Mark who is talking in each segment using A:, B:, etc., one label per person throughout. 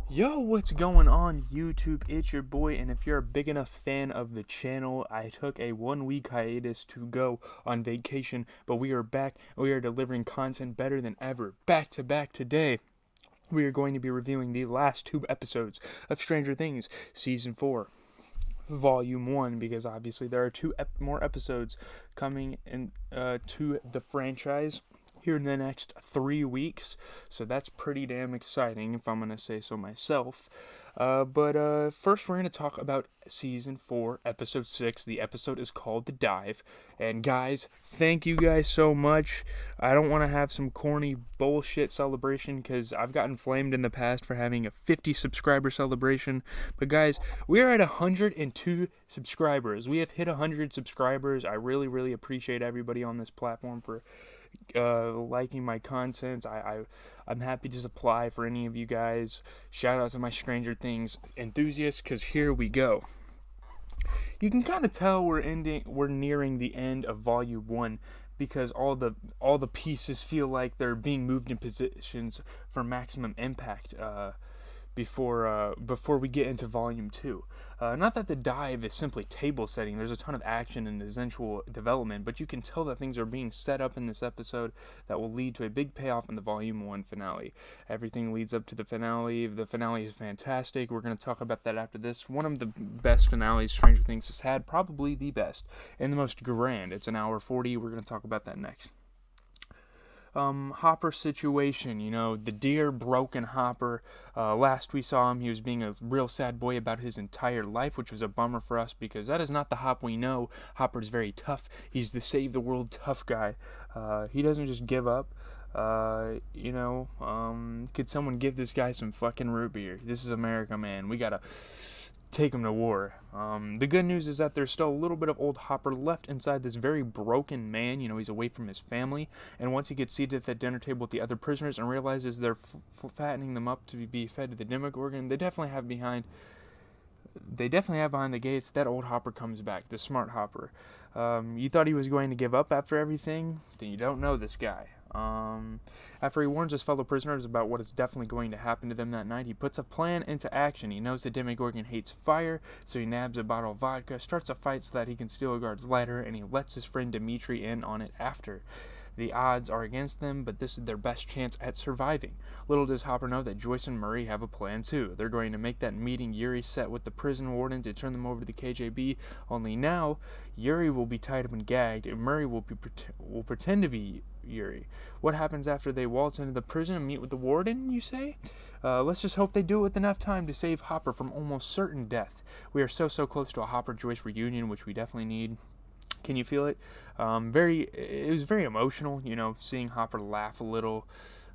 A: Yo, what's going on YouTube? It's your boy, and if you're a big enough fan of the channel, I took a 1 week hiatus to go on vacation, but we are back and we are delivering content better than ever. Back to back today. We are going to be reviewing the last 2 episodes of Stranger Things Season 4, Volume 1, because obviously there are more episodes coming in to the franchise here in the next 3 weeks, so that's pretty damn exciting if I'm gonna say so myself. But first, we're gonna talk about season 4, episode 6. The episode is called The Dive, and guys, thank you guys so much. I don't want to have some corny bullshit celebration because I've gotten flamed in the past for having a 50 subscriber celebration, but guys, we are at 102 subscribers. We have hit 100 subscribers. I really appreciate everybody on this platform for liking my content. I'm happy to supply for any of you guys. Shout out to my Stranger Things enthusiasts, because here we go. You can kind of tell we're nearing the end of Volume 1, because all the pieces feel like they're being moved in positions for maximum impact before we get into Volume 2. Not that the dive is simply table setting. There's a ton of action and eventual development, but you can tell that things are being set up in this episode that will lead to a big payoff in the Volume 1 finale. Everything leads up to the finale. The finale is fantastic. We're going to talk about that after this. One of the best finales Stranger Things has had, probably the best, and the most grand. It's an hour 40. We're going to talk about that next. Hopper situation, the dear broken Hopper. Last we saw him, he was being a real sad boy about his entire life, which was a bummer for us because that is not the Hop we know. Hopper's very tough. He's the save the world tough guy. He doesn't just give up. Could someone give this guy some fucking root beer? This is America, man. We gotta take him to war. The good news is that there's still a little bit of old Hopper left inside this very broken man. He's away from his family, and once he gets seated at the dinner table with the other prisoners and realizes they're fattening them up to be fed to the Demogorgon, they definitely have behind the gates that old Hopper comes back, the smart Hopper. You thought he was going to give up after everything? Then you don't know this guy. After he warns his fellow prisoners about what is definitely going to happen to them that night, he puts a plan into action. He knows the Demogorgon hates fire, so he nabs a bottle of vodka, starts a fight so that he can steal a guard's lighter, and he lets his friend Dimitri in on it after. The odds are against them, but this is their best chance at surviving. Little does Hopper know that Joyce and Murray have a plan too. They're going to make that meeting Yuri set with the prison warden to turn them over to the KJB, only now Yuri will be tied up and gagged, and Murray will pretend to be Yuri. What happens after they waltz into the prison and meet with the warden, you say? Let's just hope they do it with enough time to save Hopper from almost certain death. We are so close to a Hopper-Joyce reunion, which we definitely need. Can you feel it? It was very emotional, seeing Hopper laugh a little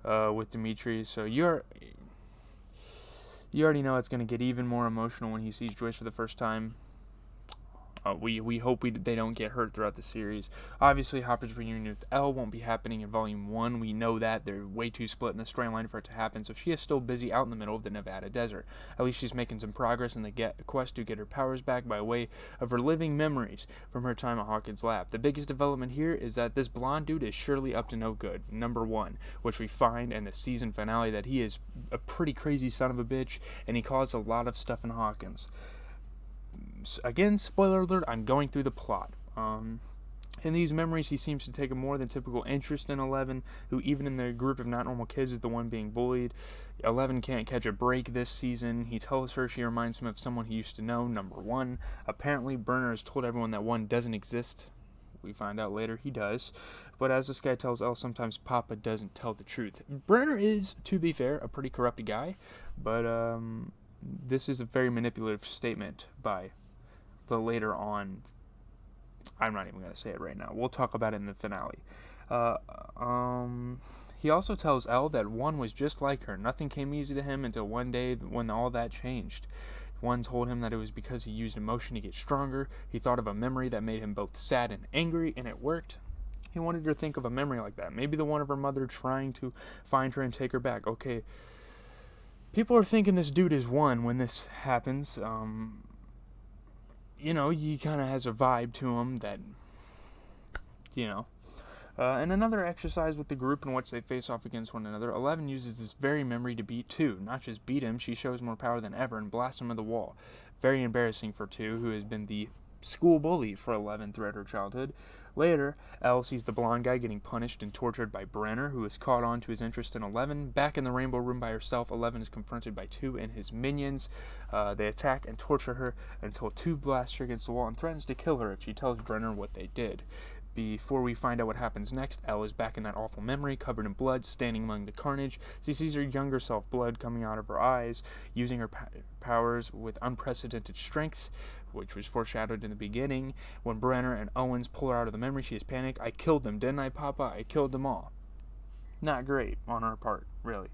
A: with Dimitri. So you already know it's going to get even more emotional when he sees Joyce for the first time. We hope they don't get hurt throughout the series. Obviously, Hopper's reunion with Elle won't be happening in Volume 1. We know that. They're way too split in the storyline for it to happen, so she is still busy out in the middle of the Nevada desert. At least she's making some progress in the quest to get her powers back by way of reliving memories from her time at Hawkins' lab. The biggest development here is that this blonde dude is surely up to no good, number 1, which we find in the season finale that he is a pretty crazy son of a bitch, and he caused a lot of stuff in Hawkins. Again, spoiler alert, I'm going through the plot. In these memories, he seems to take a more than typical interest in Eleven, who even in the group of not normal kids is the one being bullied. Eleven can't catch a break this season. He tells her she reminds him of someone he used to know, number 1. Apparently, Burner has told everyone that 1 doesn't exist. We find out later he does. But as this guy tells Elle, sometimes Papa doesn't tell the truth. Burner is, to be fair, a pretty corrupted guy, but this is a very manipulative statement by the later on. I'm not even going to say it right now. We'll talk about it in the finale. He also tells Elle that 1 was just like her. Nothing came easy to him until one day when all that changed. 1 told him that it was because he used emotion to get stronger. He thought of a memory that made him both sad and angry, and it worked. He wanted her to think of a memory like that. Maybe the one of her mother trying to find her and take her back. Okay, people are thinking this dude is 1 when this happens. He kind of has a vibe to him that, In another exercise with the group in which they face off against one another, 11 uses this very memory to beat 2. Not just beat him, she shows more power than ever and blasts him to the wall. Very embarrassing for 2, who has been the school bully for 11 throughout her childhood. Later, Elle sees the blonde guy getting punished and tortured by Brenner, who has caught on to his interest in 11. Back in the Rainbow Room by herself, 11 is confronted by 2 and his minions. They attack and torture her until 2 blasts her against the wall and threatens to kill her if she tells Brenner what they did. Before we find out what happens next, Elle is back in that awful memory, covered in blood, standing among the carnage. She sees her younger self, blood coming out of her eyes, using her powers with unprecedented strength, which was foreshadowed in the beginning. When Brenner and Owens pull her out of the memory, she is panicked. I killed them, didn't I, Papa? I killed them all. Not great on our part, really.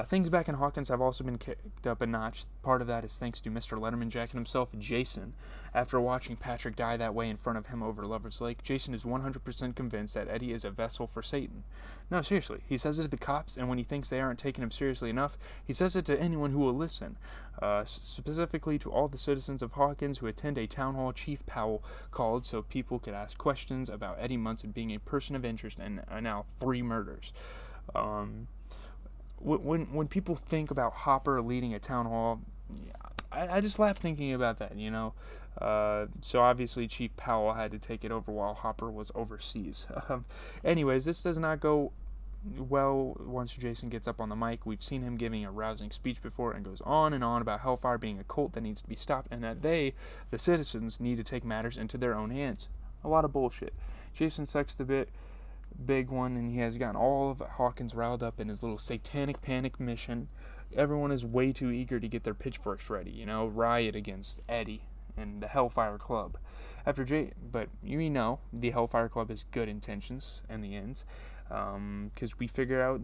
A: Things back in Hawkins have also been kicked up a notch. Part of that is thanks to Mr. Letterman jacking himself, Jason. After watching Patrick die that way in front of him over Lover's Lake, Jason is 100% convinced that Eddie is a vessel for Satan. No, seriously, he says it to the cops, and when he thinks they aren't taking him seriously enough, he says it to anyone who will listen. Specifically to all the citizens of Hawkins who attend a town hall Chief Powell called so people could ask questions about Eddie Munson being a person of interest in now 3 murders. When people think about Hopper leading a town hall, I just laugh thinking about that, you know. So obviously Chief Powell had to take it over while Hopper was overseas. Anyways, this does not go well once Jason gets up on the mic. We've seen him giving a rousing speech before and goes on and on about Hellfire being a cult that needs to be stopped and that they, the citizens, need to take matters into their own hands. A lot of bullshit. Jason sucks the big one, and he has gotten all of Hawkins riled up in his little satanic panic mission. Everyone is way too eager to get their pitchforks ready, you know, riot against Eddie and the Hellfire Club. But you know, the Hellfire Club has good intentions in the end, because we figure out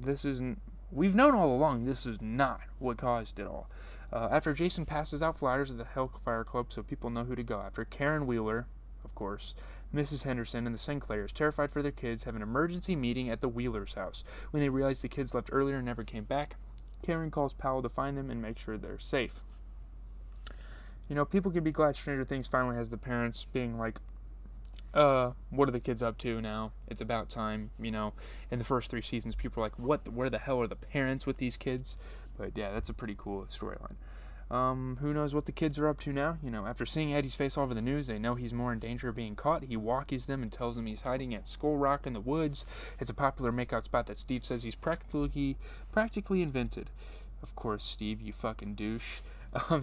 A: we've known all along this is not what caused it all. After Jason passes out flyers of the Hellfire Club so people know who to go after, Karen Wheeler, of course, Mrs. Henderson and the Sinclairs, terrified for their kids, have an emergency meeting at the Wheelers' house. When they realize the kids left earlier and never came back, Karen calls Powell to find them and make sure they're safe. You know, people can be glad Stranger Things finally has the parents being like, what are the kids up to now? It's about time, you know. In the first 3 seasons, people are like, where the hell are the parents with these kids? But yeah, that's a pretty cool storyline. Who knows what the kids are up to now? You know, after seeing Eddie's face all over the news, they know he's more in danger of being caught. He walkies them and tells them he's hiding at Skull Rock in the woods. It's a popular makeout spot that Steve says he's practically invented. Of course, Steve, you fucking douche.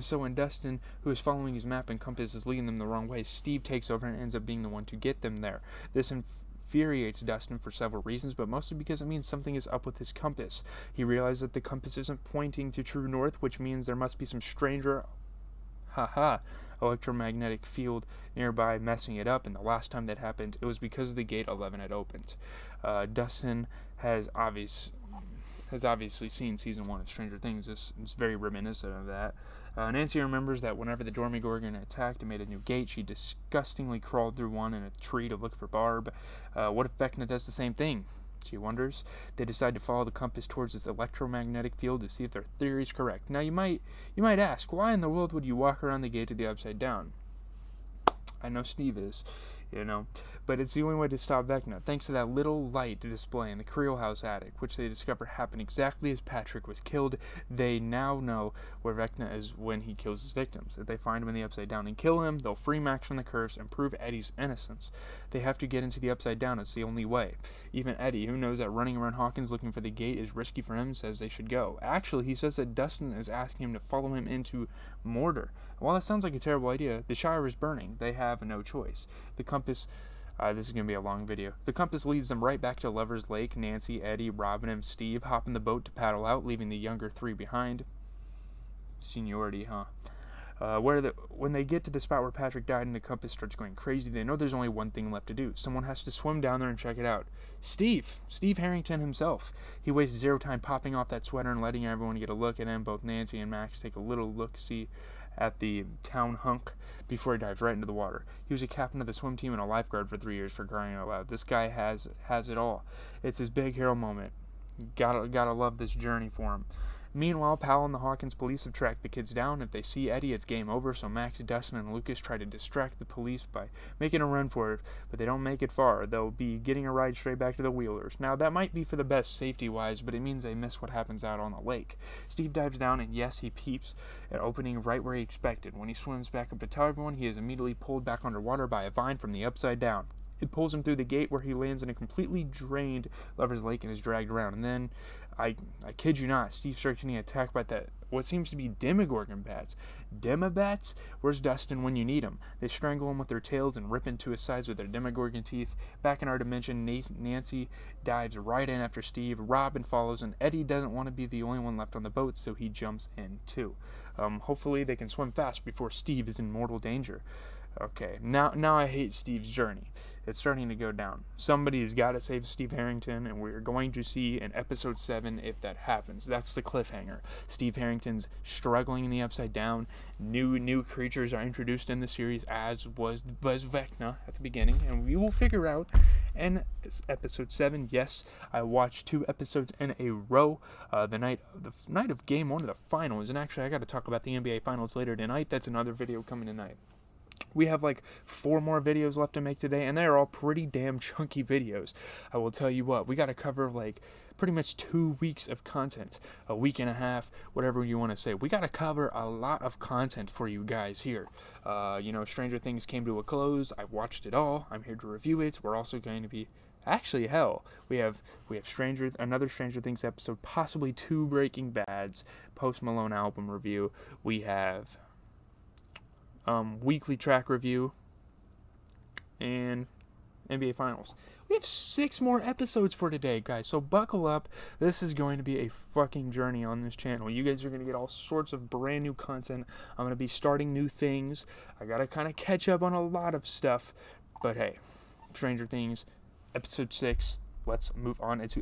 A: So when Dustin, who is following his map and compass, is leading them the wrong way, Steve takes over and ends up being the one to get them there. This infuriates Dustin for several reasons, but mostly because it means something is up with his compass. He realizes that the compass isn't pointing to true north, which means there must be some stranger electromagnetic field nearby messing it up, and the last time that happened, it was because the gate 11 had opened. Dustin has obviously seen season 1 of Stranger Things. This is very reminiscent of that. Nancy remembers that whenever the Dormigorgon attacked and made a new gate, she disgustingly crawled through one in a tree to look for Barb. What if Vecna does the same thing? She wonders. They decide to follow the compass towards this electromagnetic field to see if their theory is correct. Now you might ask, why in the world would you walk around the gate to the upside down? I know Steve is, you know, but it's the only way to stop Vecna, thanks to that little light display in the Creel House attic, which they discover happened exactly as Patrick was killed. They now know where Vecna is when he kills his victims. If they find him in the Upside Down and kill him, they'll free Max from the curse and prove Eddie's innocence. They have to get into the Upside Down. It's the only way. Even Eddie, who knows that running around Hawkins looking for the gate is risky for him, says they should go. Actually, he says that Dustin is asking him to follow him into Mordor. While that sounds like a terrible idea, the Shire is burning. They have no choice. The compass... this is going to be a long video. The compass leads them right back to Lover's Lake. Nancy, Eddie, Robin, and Steve hop in the boat to paddle out, leaving the younger 3 behind. Seniority, huh? When they get to the spot where Patrick died and the compass starts going crazy, they know there's only one thing left to do. Someone has to swim down there and check it out. Steve Harrington himself. He wastes zero time popping off that sweater and letting everyone get a look at him. Both Nancy and Max take a little look-see at the town hunk before he dives right into the water. He was a captain of the swim team and a lifeguard for 3 years, for crying out loud. This guy has it all. It's his big hero moment. Gotta love this journey for him. Meanwhile, Powell and the Hawkins police have tracked the kids down. If they see Eddie, it's game over, so Max, Dustin, and Lucas try to distract the police by making a run for it, but they don't make it far. They'll be getting a ride straight back to the Wheelers. Now, that might be for the best safety-wise, but it means they miss what happens out on the lake. Steve dives down, and yes, he peeps an opening right where he expected. When he swims back up to tell everyone, he is immediately pulled back underwater by a vine from the upside down. It pulls him through the gate where he lands in a completely drained Lover's Lake and is dragged around. And then, I kid you not, Steve starts getting attacked by what seems to be Demogorgon bats. Demobats? Where's Dustin when you need him? They strangle him with their tails and rip into his sides with their Demogorgon teeth. Back in our dimension, Nancy dives right in after Steve. Robin follows, and Eddie doesn't want to be the only one left on the boat, so he jumps in too. Hopefully they can swim fast before Steve is in mortal danger. Okay, now I hate Steve's journey. It's starting to go down. Somebody has got to save Steve Harrington, and we're going to see in episode 7 if that happens. That's the cliffhanger. Steve Harrington's struggling in the Upside Down. New creatures are introduced in the series, as was Vecna at the beginning, and we will figure out in episode 7. Yes, I watched 2 episodes in a row. The night of Game 1 of the finals, and actually I got to talk about the NBA Finals later tonight. That's another video coming tonight. We have like 4 more videos left to make today, and they're all pretty damn chunky videos. I will tell you what, we got to cover like pretty much 2 weeks of content, a week and a half, whatever you want to say. We got to cover a lot of content for you guys here. Stranger Things came to a close. I watched it all. I'm here to review it. We're also going to be we have another Stranger Things episode, possibly 2 Breaking Bads, Post Malone album review. We have weekly track review, and NBA Finals. We have 6 more episodes for today, guys, so buckle up. This is going to be a fucking journey on this channel. You guys are going to get all sorts of brand new content. I'm going to be starting new things. I got to kind of catch up on a lot of stuff, but hey, Stranger Things, episode 6, let's move on into